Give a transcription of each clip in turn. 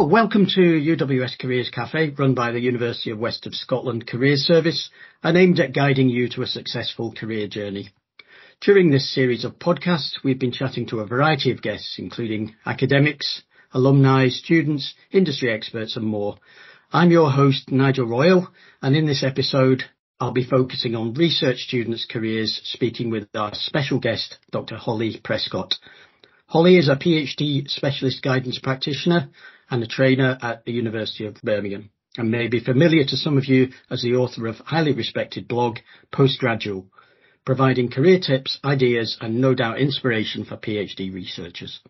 So, welcome to UWS Careers Cafe, run by the University of West of Scotland Careers Service and aimed at guiding you to a successful career journey. During this series of podcasts, we've been chatting to a variety of guests, including academics, alumni, students, industry experts and more. I'm your host, Nigel Royal, and in this episode, I'll be focusing on research students' careers, speaking with our special guest, Dr. Holly Prescott. Holly is a PhD specialist guidance practitioner and a trainer at the University of Birmingham, and may be familiar to some of you as the author of highly respected blog, Postgradual, providing career tips, ideas, and no doubt inspiration for PhD researchers.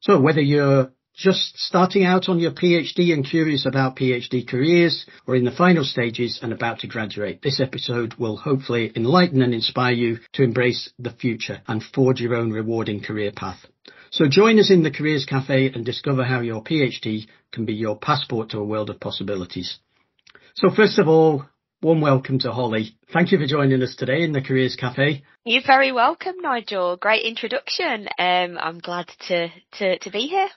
So whether you're just starting out on your PhD and curious about PhD careers, or in the final stages and about to graduate, this episode will hopefully enlighten and inspire you to embrace the future and forge your own rewarding career path. So join us in the Careers Cafe and discover how your PhD can be your passport to a world of possibilities. So first of all, warm welcome to Holly. Thank you for joining us today in the Careers Cafe. You're very welcome, Nigel. Great introduction. I'm glad to be here.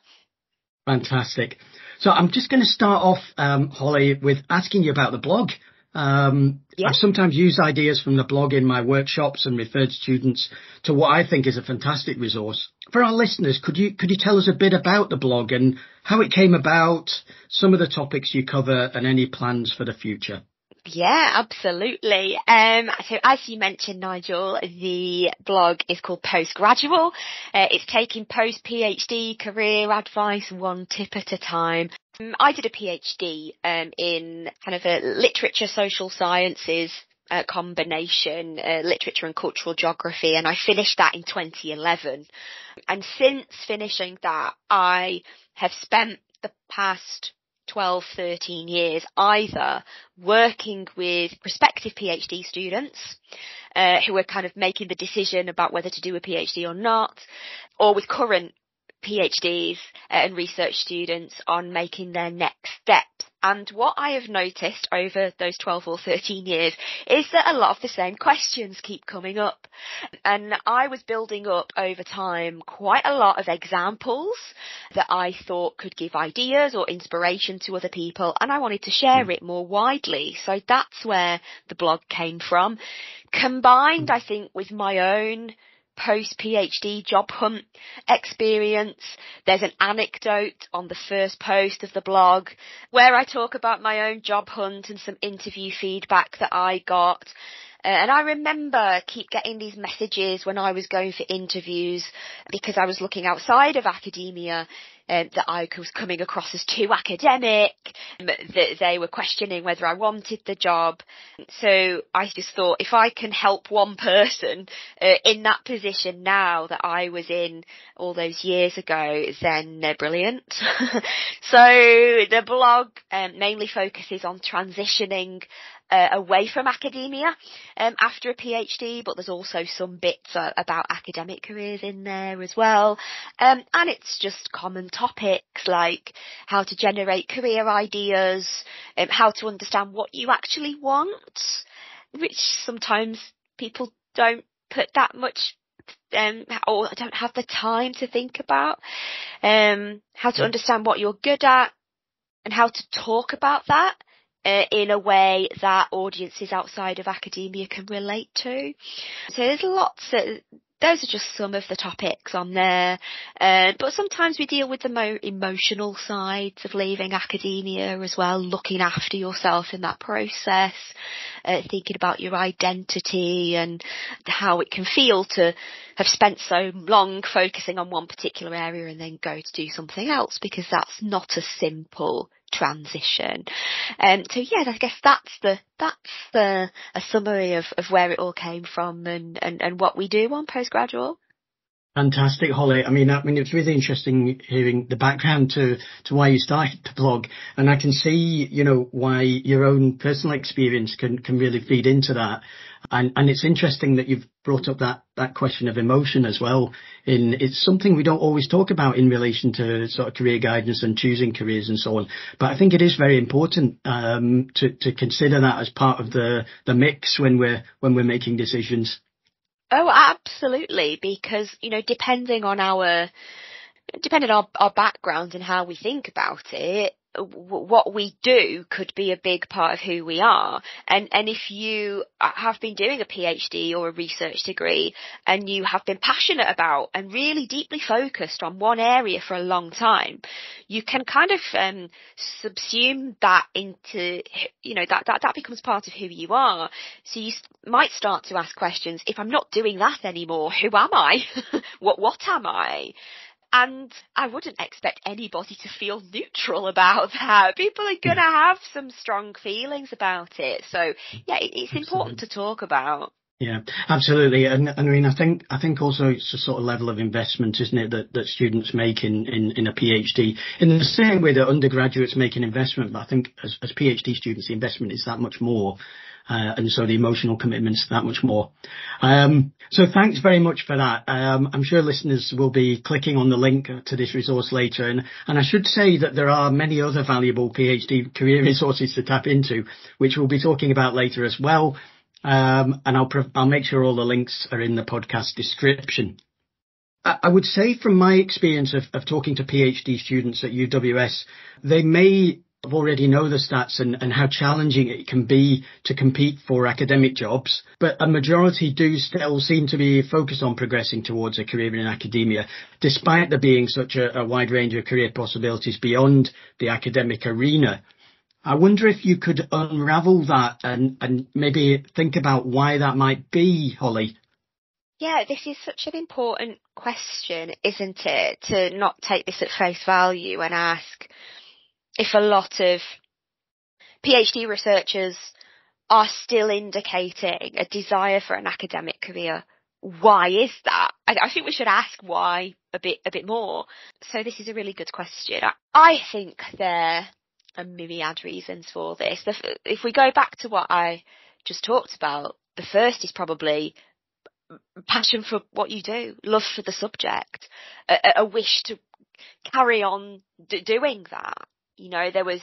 Fantastic. So I'm just going to start off, Holly, with asking you about the blog. I've sometimes used ideas from the blog in my workshops and referred students to what I think is a fantastic resource. For our listeners, could you tell us a bit about the blog and how it came about, some of the topics you cover and any plans for the future? Yeah, absolutely. So as you mentioned, Nigel, the blog is called PostGradual. It's taking post-PhD career advice one tip at a time. I did a PhD in kind of a literature, social sciences combination, literature and cultural geography, and I finished that in 2011. And since finishing that, I have spent the past 12, 13 years either working with prospective PhD students who are kind of making the decision about whether to do a PhD or not, or with current PhDs and research students on making their next steps. And what I have noticed over those 12 or 13 years is that a lot of the same questions keep coming up. And I was building up over time quite a lot of examples that I thought could give ideas or inspiration to other people, and I wanted to share it more widely. So that's where the blog came from, combined, I think, with my own post-PhD job hunt experience. There's an anecdote on the first post of the blog where I talk about my own job hunt and some interview feedback that I got. And I remember keep getting these messages when I was going for interviews because I was looking outside of academia that I was coming across as too academic, that they were questioning whether I wanted the job. So I just thought, if I can help one person in that position now that I was in all those years ago, then they're brilliant. So the blog mainly focuses on transitioning away from academia after a PhD, but there's also some bits about academic careers in there as well. And it's just common topics like how to generate career ideas, how to understand what you actually want, which sometimes people don't put that much or don't have the time to think about, how to understand what you're good at and how to talk about that in a way that audiences outside of academia can relate to. So there's lots of, those are just some of the topics on there. But sometimes we deal with the more emotional sides of leaving academia as well, looking after yourself in that process, thinking about your identity and how it can feel to have spent so long focusing on one particular area and then go to do something else, because that's not a simple transition. So yeah, I guess that's a summary of where it all came from and what we do on Postgradual. Fantastic, Holly. I mean, it's really interesting hearing the background to why you started the blog, and I can see, why your own personal experience can really feed into that. And it's interesting that you've brought up that question of emotion as well. It's something we don't always talk about in relation to sort of career guidance and choosing careers and so on. But I think it is very important to consider that as part of the mix when we're making decisions. Oh, absolutely, because, depending on our depending on our background and how we think about it, what we do could be a big part of who we are. And if you have been doing a PhD or a research degree and you have been passionate about and really deeply focused on one area for a long time, you can kind of subsume that into, that becomes part of who you are. So you might start to ask questions: if I'm not doing that anymore, who am I? What am I? And I wouldn't expect anybody to feel neutral about that. People are going to have some strong feelings about it. So, yeah, it's important to talk about. Yeah, absolutely. And I mean, I think also it's a sort of level of investment, isn't it, that students make in a PhD, in the same way that undergraduates make an investment. But I think as PhD students, the investment is that much more. And so the emotional commitment's that much more. So thanks very much for that. I'm sure listeners will be clicking on the link to this resource later. And I should say that there are many other valuable PhD career resources to tap into, which we'll be talking about later as well. And I'll make sure all the links are in the podcast description. I would say from my experience of talking to PhD students at UWS, they may already know the stats and how challenging it can be to compete for academic jobs, but a majority do still seem to be focused on progressing towards a career in academia, despite there being such a wide range of career possibilities beyond the academic arena. I wonder if you could unravel that and maybe think about why that might be, Holly. Yeah, this is such an important question, isn't it? To not take this at face value and ask if a lot of PhD researchers are still indicating a desire for an academic career. Why is that? I think we should ask why a bit more. So this is a really good question. I think there are myriad reasons for this. If we go back to what I just talked about, the first is probably passion for what you do, love for the subject, a wish to carry on doing that. There was,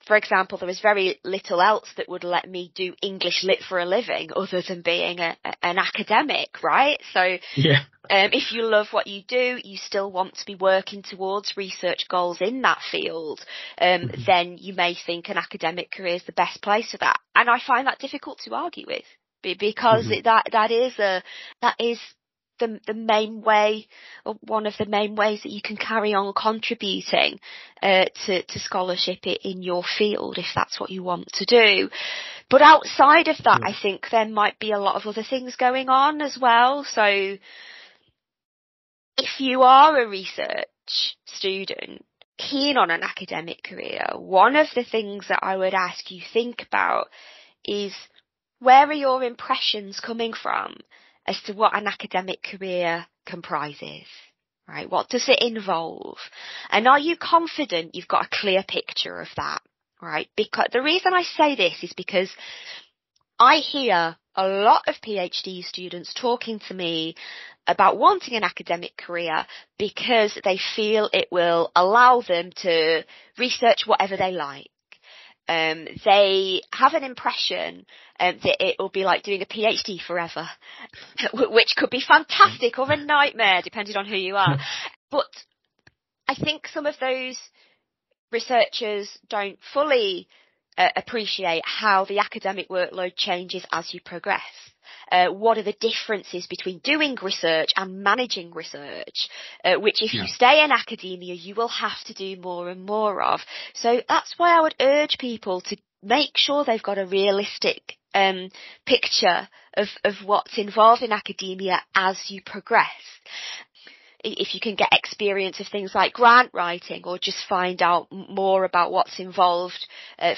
for example, there was very little else that would let me do English lit for a living other than being an academic, right? So yeah. If you love what you do, you still want to be working towards research goals in that field, then you may think an academic career is the best place for that. And I find that difficult to argue with, because that is the main way, or one of the main ways that you can carry on contributing to scholarship in your field, if that's what you want to do. But outside of that, I think there might be a lot of other things going on as well. So if you are a research student keen on an academic career, one of the things that I would ask you think about is, where are your impressions coming from as to what an academic career comprises, right? What does it involve? And are you confident you've got a clear picture of that, right? Because the reason I say this is because I hear a lot of PhD students talking to me about wanting an academic career because they feel it will allow them to research whatever they like. They have an impression that it will be like doing a PhD forever, which could be fantastic or a nightmare, depending on who you are. But I think some of those researchers don't fully appreciate how the academic workload changes as you progress. What are the differences between doing research and managing research, which if you stay in academia, you will have to do more and more of. So that's why I would urge people to make sure they've got a realistic picture of what's involved in academia as you progress. If you can get experience of things like grant writing, or just find out more about what's involved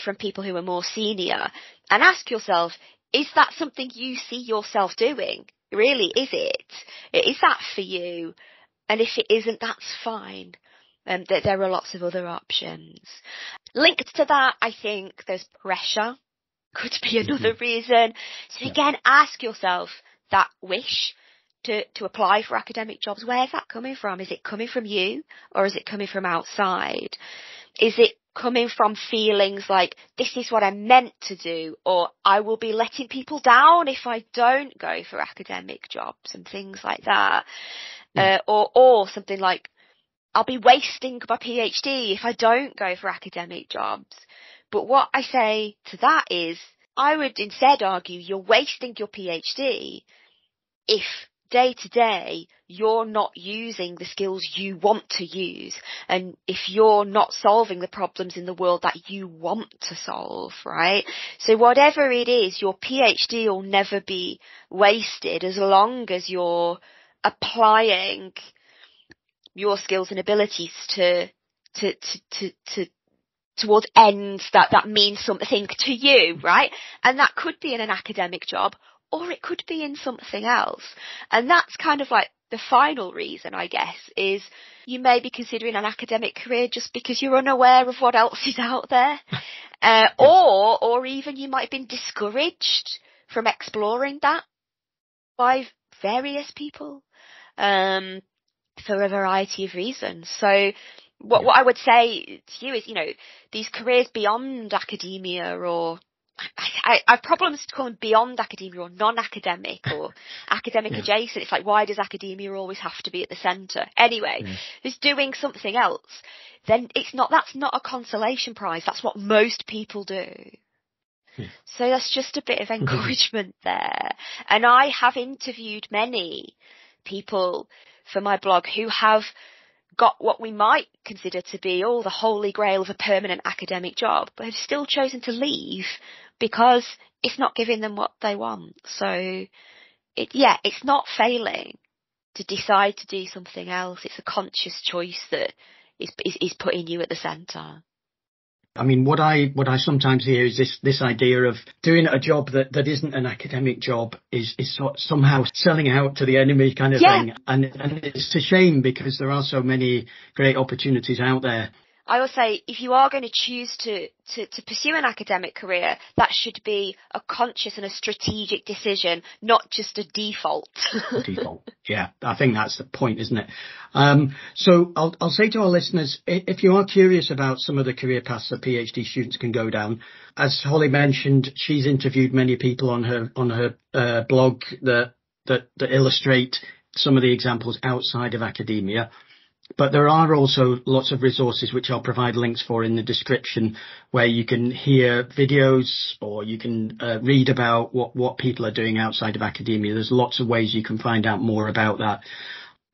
from people who are more senior, and ask yourself, is that something you see yourself doing? Really, is it? Is that for you? And if it isn't, that's fine. There are lots of other options. Linked to that, I think there's pressure. Could be another reason. So again, ask yourself that wish to apply for academic jobs. Where's that coming from? Is it coming from you, or is it coming from outside? Is it coming from feelings like, this is what I'm meant to do, or I will be letting people down if I don't go for academic jobs and things like that? Or something like, I'll be wasting my PhD if I don't go for academic jobs. But what I say to that is, I would instead argue you're wasting your PhD if day to day you're not using the skills you want to use, and if you're not solving the problems in the world that you want to solve, right? So whatever it is, your PhD will never be wasted as long as you're applying your skills and abilities towards ends that mean something to you, right? And that could be in an academic job, or it could be in something else. And that's kind of like the final reason, I guess, is you may be considering an academic career just because you're unaware of what else is out there. Or even you might have been discouraged from exploring that by various people, for a variety of reasons. So what I would say to you is, these careers beyond academia, or I have problems to call them beyond academia or non-academic or academic adjacent. It's like, why does academia always have to be at the centre? Anyway, is doing something else, then that's not a consolation prize. That's what most people do. So that's just a bit of encouragement there. And I have interviewed many people for my blog who have got what we might consider to be the holy grail of a permanent academic job, but have still chosen to leave because it's not giving them what they want. So it's not failing to decide to do something else. It's a conscious choice that is putting you at the centre. I mean, what I sometimes hear is this idea of doing a job that isn't an academic job is somehow selling out to the enemy kind of thing. And it's a shame because there are so many great opportunities out there. I will say, if you are going to choose to pursue an academic career, that should be a conscious and a strategic decision, not just a default. Default. Yeah, I think that's the point, isn't it? So I'll say to our listeners, if you are curious about some of the career paths that PhD students can go down, as Holly mentioned, she's interviewed many people on her blog that illustrate some of the examples outside of academia. But there are also lots of resources which I'll provide links for in the description, where you can hear videos or you can read about what people are doing outside of academia. There's lots of ways you can find out more about that.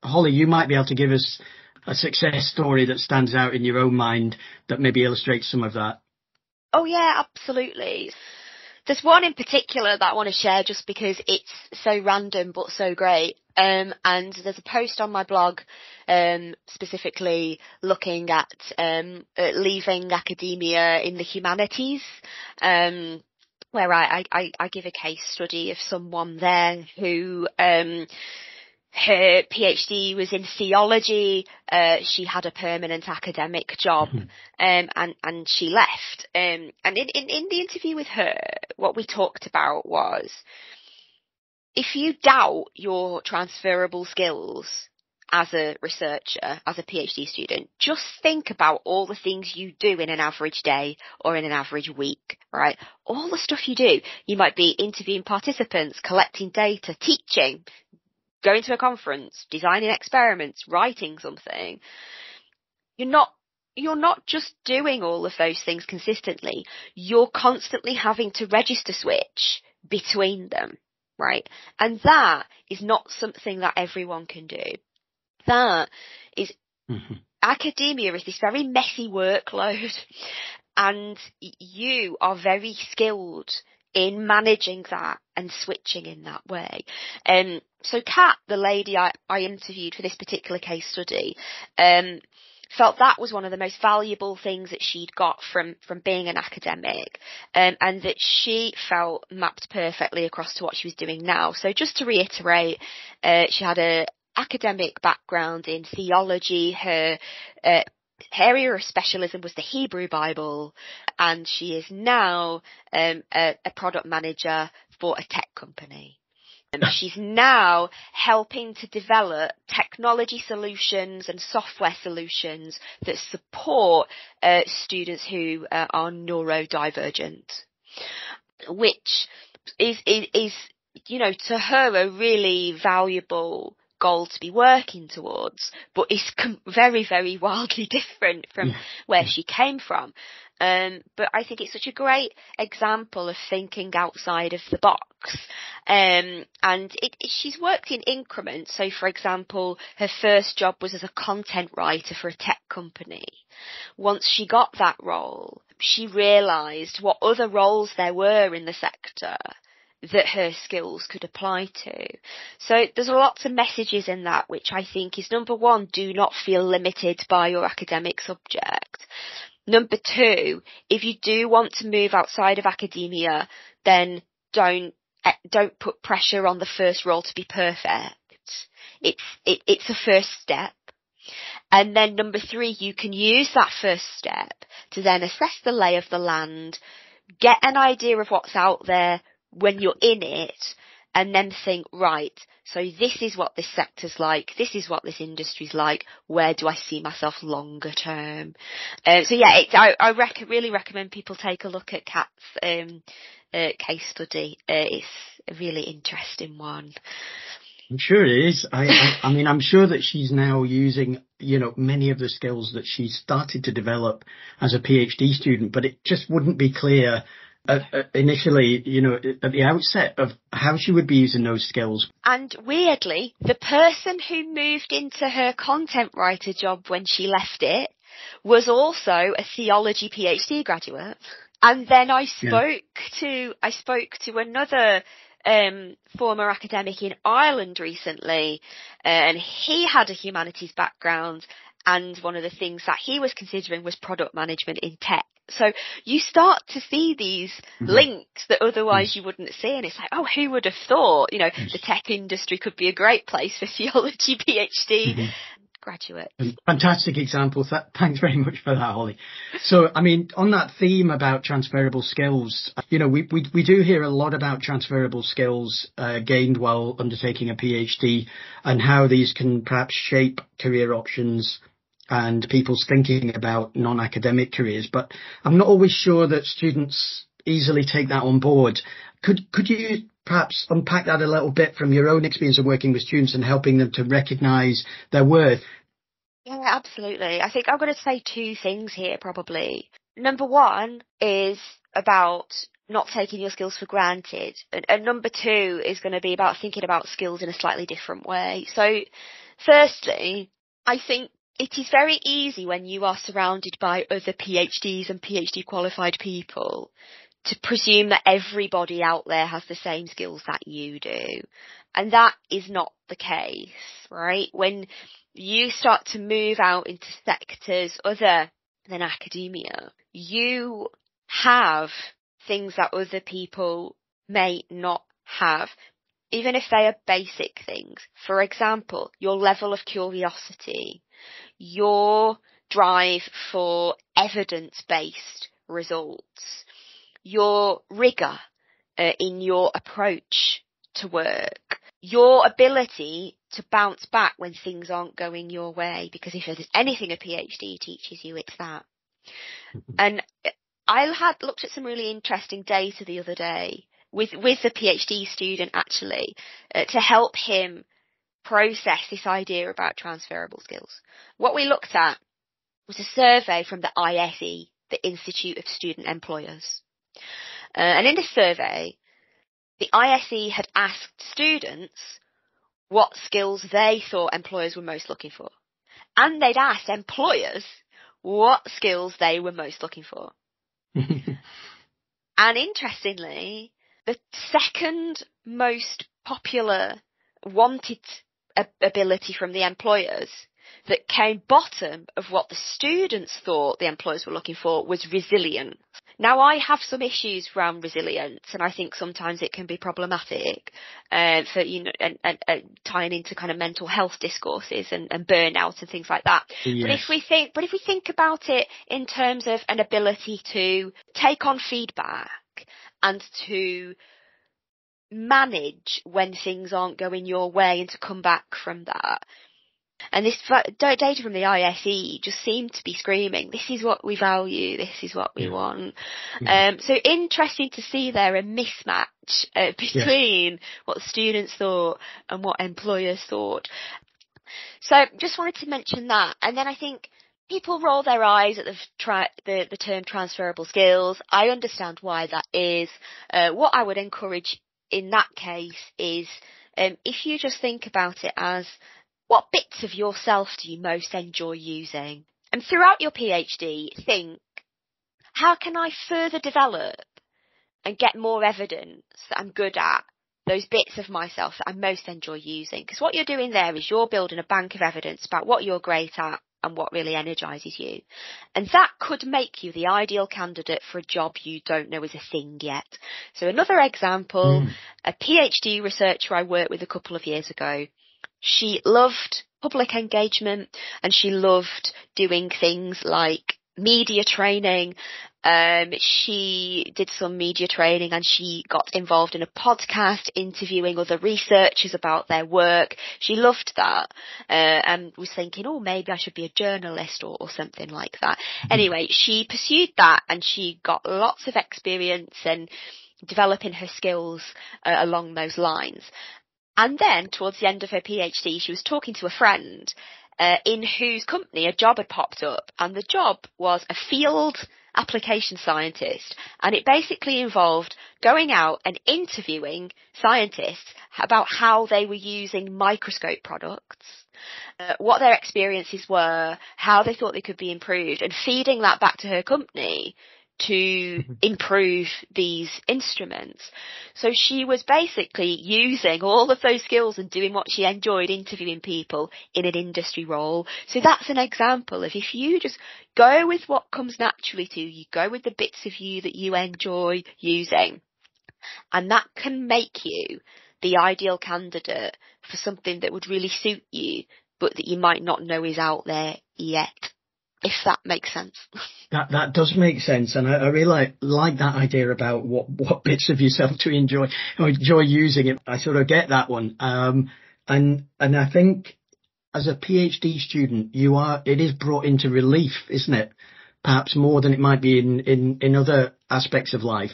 Holly, you might be able to give us a success story that stands out in your own mind that maybe illustrates some of that. Oh, yeah, absolutely. There's one in particular that I want to share just because it's so random but so great. And there's a post on my blog specifically looking at leaving academia in the humanities, where I give a case study of someone there who her PhD was in theology. She had a permanent academic job, and she left. And in the interview with her, what we talked about was, if you doubt your transferable skills as a researcher, as a PhD student, just think about all the things you do in an average day or in an average week, right? All the stuff you do. You might be interviewing participants, collecting data, teaching, going to a conference, designing experiments, writing something. You're not just doing all of those things consistently. You're constantly having to register switch between them, right? And that is not something that everyone can do. That is, academia is this very messy workload, and you are very skilled in managing that and switching in that way. So Kat, the lady I interviewed for this particular case study, felt that was one of the most valuable things that she'd got from being an academic, and that she felt mapped perfectly across to what she was doing now. So just to reiterate, she had a academic background in theology. Her area of specialism was the Hebrew Bible, and she is now a product manager for a tech company. And she's now helping to develop technology solutions and software solutions that support students who are neurodivergent, which is to her a really valuable goal to be working towards, but it's very, very wildly different from where she came from. But I think it's such a great example of thinking outside of the box. And she's worked in increments. So, for example, her first job was as a content writer for a tech company. Once she got that role, she realised what other roles there were in the sector that her skills could apply to. So there's lots of messages in that, which I think is, number one, do not feel limited by your academic subject. Number two, if you do want to move outside of academia, then don't put pressure on the first role to be perfect. It's a first step. And then number three, you can use that first step to then assess the lay of the land, get an idea of what's out there when you're in it, and then think, right, so this is what this sector's like, this is what this industry's like, where do I see myself longer term? So yeah, I really recommend people take a look at Kat's case study. It's a really interesting one. I'm sure it is. I mean, I'm sure that she's now using, many of the skills that she started to develop as a PhD student, but it just wouldn't be clear initially, at the outset of how she would be using those skills. And weirdly, the person who moved into her content writer job when she left it was also a theology PhD graduate. And then I spoke to another former academic in Ireland recently, and he had a humanities background, and one of the things that he was considering was product management in tech. So you start to see these links that otherwise you wouldn't see, and it's like, oh, who would have thought, the tech industry could be a great place for theology PhD graduates. Fantastic example. Thanks very much for that, Holly. So, I mean, on that theme about transferable skills, we do hear a lot about transferable skills gained while undertaking a PhD and how these can perhaps shape career options and people's thinking about non-academic careers. But I'm not always sure that students easily take that on board. Could you perhaps unpack that a little bit from your own experience of working with students and helping them to recognise their worth? Yeah, absolutely. I think I'm going to say two things here, probably. Number one is about not taking your skills for granted. And number two is going to be about thinking about skills in a slightly different way. So, firstly, I think it is very easy when you are surrounded by other PhDs and PhD qualified people to presume that everybody out there has the same skills that you do. And that is not the case, right? When you start to move out into sectors other than academia, you have things that other people may not have, even if they are basic things. For example, your level of curiosity, your drive for evidence-based results, your rigour in your approach to work, your ability to bounce back when things aren't going your way, because if there's anything a PhD teaches you, it's that. And I had looked at some really interesting data the other day with a PhD student, actually, to help him process this idea about transferable skills. What we looked at was a survey from the ISE, the Institute of Student Employers. And in this survey, the ISE had asked students what skills they thought employers were most looking for. And they'd asked employers what skills they were most looking for. And interestingly, the second most popular wanted ability from the employers that came bottom of what the students thought the employers were looking for was resilience. Now, I have some issues around resilience, and I think sometimes it can be problematic for and tying into kind of mental health discourses and burnout and things like that. Yes. But if we think about it in terms of an ability to take on feedback and to manage when things aren't going your way and to come back from that, And this data from the ISE just seemed to be screaming, this is what we value, this is what we want. So interesting to see there a mismatch between what students thought and what employers thought. So just wanted to mention that. And then I think people roll their eyes at the term transferable skills. I understand why that is. What I would encourage in that case is if you just think about it as, what bits of yourself do you most enjoy using? And throughout your PhD, think, how can I further develop and get more evidence that I'm good at those bits of myself that I most enjoy using? Because what you're doing there is you're building a bank of evidence about what you're great at and what really energises you. And that could make you the ideal candidate for a job you don't know is a thing yet. So another example, a PhD researcher I worked with a couple of years ago, she loved public engagement and she loved doing things like media training. She did some media training and she got involved in a podcast interviewing other researchers about their work. She loved that and was thinking, oh, maybe I should be a journalist or something like that. Anyway, she pursued that and she got lots of experience and developing her skills along those lines. And then towards the end of her PhD, she was talking to a friend in whose company a job had popped up, and the job was a field application scientist, and it basically involved going out and interviewing scientists about how they were using microscope products, what their experiences were, how they thought they could be improved, and feeding that back to her company to improve these instruments. So she was basically using all of those skills and doing what she enjoyed, interviewing people in an industry role. So that's an example of, if you just go with what comes naturally to you, go with the bits of you that you enjoy using, and that can make you the ideal candidate for something that would really suit you, but that you might not know is out there yet. If that makes sense. That does make sense, and I really like that idea about what bits of yourself to enjoy using it. I sort of get that one, and I think as a PhD student, it is brought into relief, isn't it? Perhaps more than it might be in other aspects of life,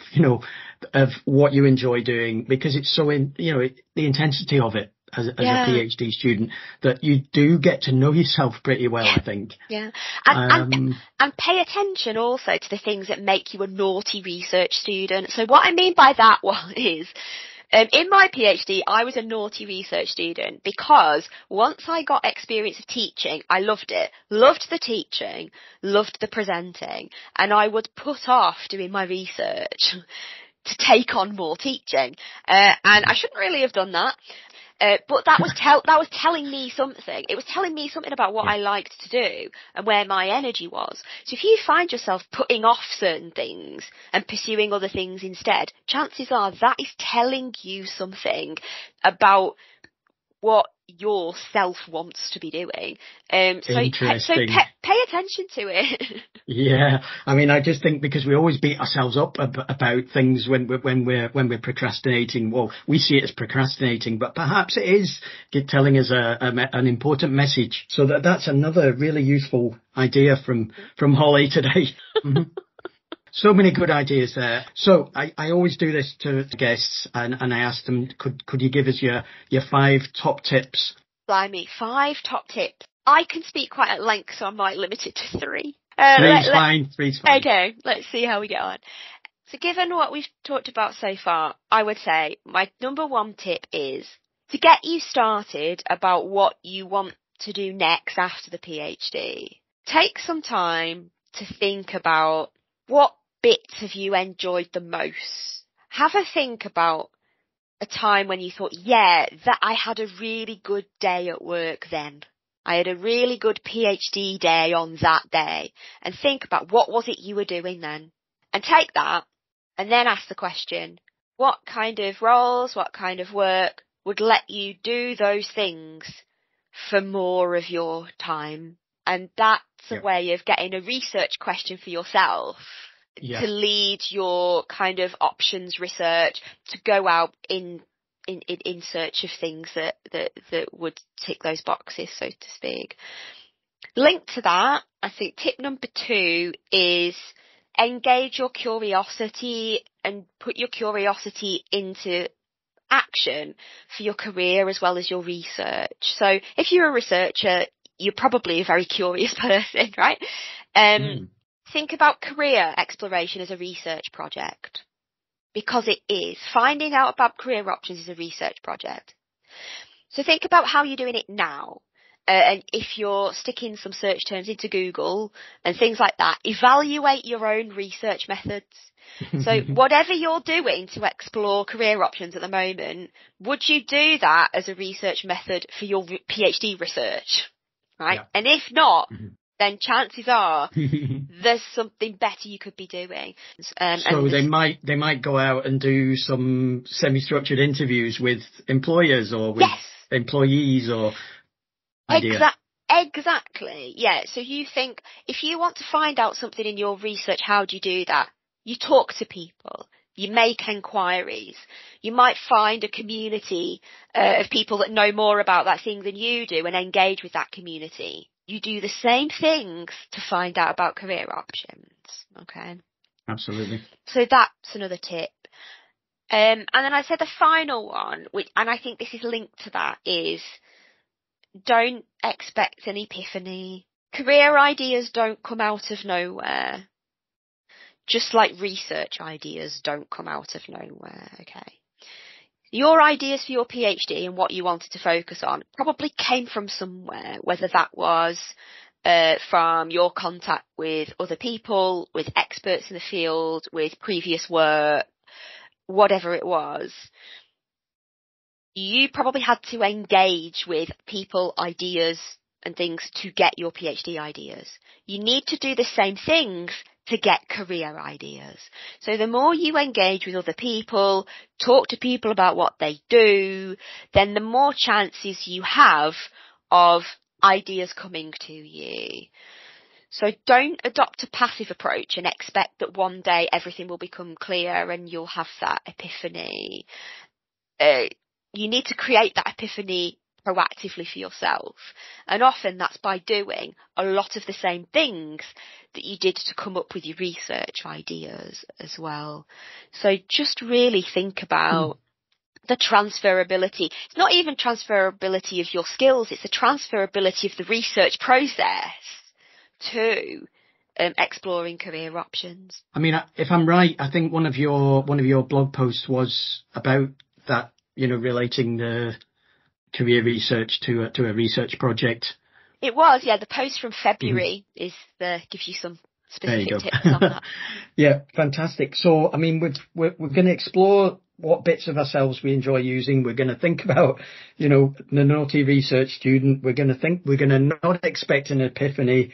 of what you enjoy doing, because it's so the intensity of it. As a PhD student, that you do get to know yourself pretty well, I think. Yeah. And pay attention also to the things that make you a naughty research student. So what I mean by that one is, in my PhD, I was a naughty research student because once I got experience of teaching, I loved it. Loved the teaching, loved the presenting, and I would put off doing my research to take on more teaching. And I shouldn't really have done that. But that was telling me something. It was telling me something about what I liked to do and where my energy was. So if you find yourself putting off certain things and pursuing other things instead, chances are that is telling you something about what your self wants to be doing. So pay attention to it. Yeah, I mean, I just think because we always beat ourselves up about things when we're procrastinating. Well, we see it as procrastinating, but perhaps it is telling us an important message. So that's another really useful idea from Holly today. So many good ideas there. So I always do this to guests, and I ask them, could you give us your 5 top tips? Blimey, 5 top tips. I can speak quite at length, so I might limit it to 3. Three's fine. Okay, let's see how we get on. So given what we've talked about so far, I would say my number 1 tip is to get you started about what you want to do next after the PhD. Take some time to think about what bits have you enjoyed the most. Have a think about a time when you thought, that I had a really good day at work then. I had a really good PhD day on that day. And think about what was it you were doing then. And take that and then ask the question, what kind of roles, what kind of work would let you do those things for more of your time? And that's a way of getting a research question for yourself to lead your kind of options research, to go out in in search of things that would tick those boxes, so to speak. Linked to that, I think tip number 2 is engage your curiosity and put your curiosity into action for your career as well as your research. So if you're a researcher, you're probably a very curious person, right? Think about career exploration as a research project, because it is. Finding out about career options is a research project. So think about how you're doing it now. And if you're sticking some search terms into Google and things like that, evaluate your own research methods. So whatever you're doing to explore career options at the moment, would you do that as a research method for your PhD research? Right? Yeah. And if not, then chances are there's something better you could be doing. So they might go out and do some semi-structured interviews with employers or with employees or... Exactly. Yeah. So you think, if you want to find out something in your research, how do you do that? You talk to people. You make enquiries. You might find a community of people that know more about that thing than you do and engage with that community. You do the same things to find out about career options. Okay. Absolutely. So that's another tip. And then I said the final one, and I think this is linked to that, is don't expect an epiphany. Career ideas don't come out of nowhere. Just like research ideas don't come out of nowhere, okay? Your ideas for your PhD and what you wanted to focus on probably came from somewhere, whether that was from your contact with other people, with experts in the field, with previous work, whatever it was. You probably had to engage with people, ideas and things to get your PhD ideas. You need to do the same things to get career ideas. So the more you engage with other people, talk to people about what they do, then the more chances you have of ideas coming to you. So don't adopt a passive approach and expect that one day everything will become clear and you'll have that epiphany. You need to create that epiphany proactively for yourself. And often that's by doing a lot of the same things that you did to come up with your research ideas as well. So just really think about the transferability. It's not even transferability of your skills, it's the transferability of the research process to exploring career options. I mean, if I'm right, I think one of your blog posts was about that, relating the career research to a research project. It was, yeah. The post from February gives you some specific tips on that. Yeah, fantastic. So, I mean, we're going to explore what bits of ourselves we enjoy using. We're going to think about, the naughty research student. We're going to not expect an epiphany.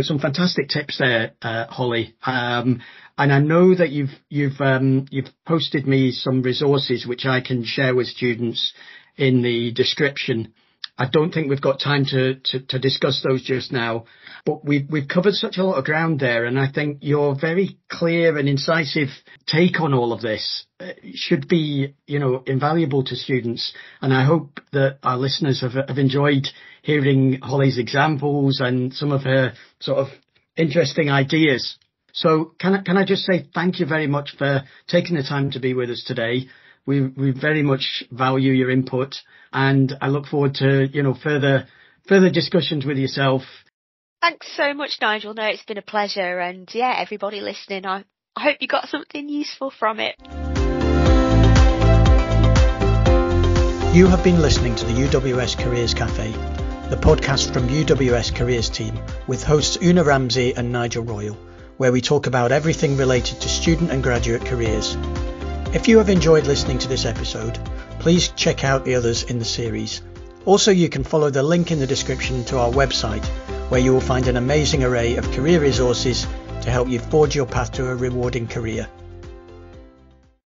Some fantastic tips there, Holly. And I know that you've posted me some resources which I can share with students in the description. I don't think we've got time to discuss those just now, but we've covered such a lot of ground there, and I think your very clear and incisive take on all of this should be, invaluable to students. And I hope that our listeners have enjoyed hearing Holly's examples and some of her sort of interesting ideas. So can I just say thank you very much for taking the time to be with us today. We very much value your input, and I look forward to, further discussions with yourself. Thanks so much, Nigel. No, it's been a pleasure. And yeah, everybody listening, I hope you got something useful from it. You have been listening to the UWS Careers Cafe, the podcast from UWS Careers team with hosts Una Ramsey and Nigel Royal, where we talk about everything related to student and graduate careers. If you have enjoyed listening to this episode, please check out the others in the series. Also, you can follow the link in the description to our website, where you will find an amazing array of career resources to help you forge your path to a rewarding career.